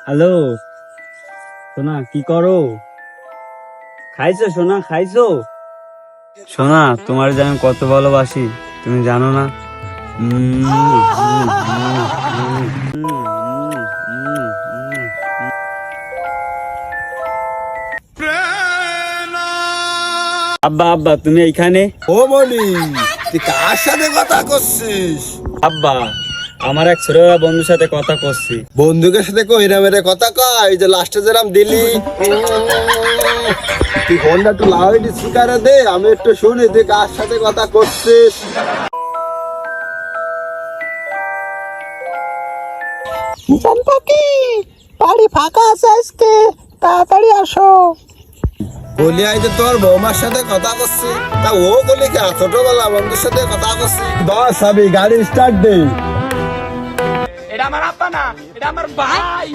Hello সোনা, কি করো? খাইছো সোনা, খাইছো? সোনা, তোমার যে আমি কত ভালোবাসি তুমি জানো না? আব্বা আব্বা, তুমি এইখানে? ও মনি, তুই কার সাথে কথা করছিস? আব্বা, আমার এক ছোট বন্ধুর সাথে কথা করছি। বন্ধুকের সাথে কইরা মেরে কথা কয় যে লাস্টে যেরাম দিলি। তুই ফোনটা একটু লাউড স্পিকারে দে, আমি একটু শুনি তুই কার সাথে কথা করছিস। জানপাকি, বাড়ি ফাঁকা আছে আজকে, তাড়াতাড়ি আসো। বলি আই যে তোর বৌমার সাথে কথা করছি, তা ও বলি কি ছোটবেলা বন্ধুর সাথে কথা করছি। বস আমি গাড়ি স্টার্ট দে। এটা আমার আব্বা না, এটা আমার ভাই।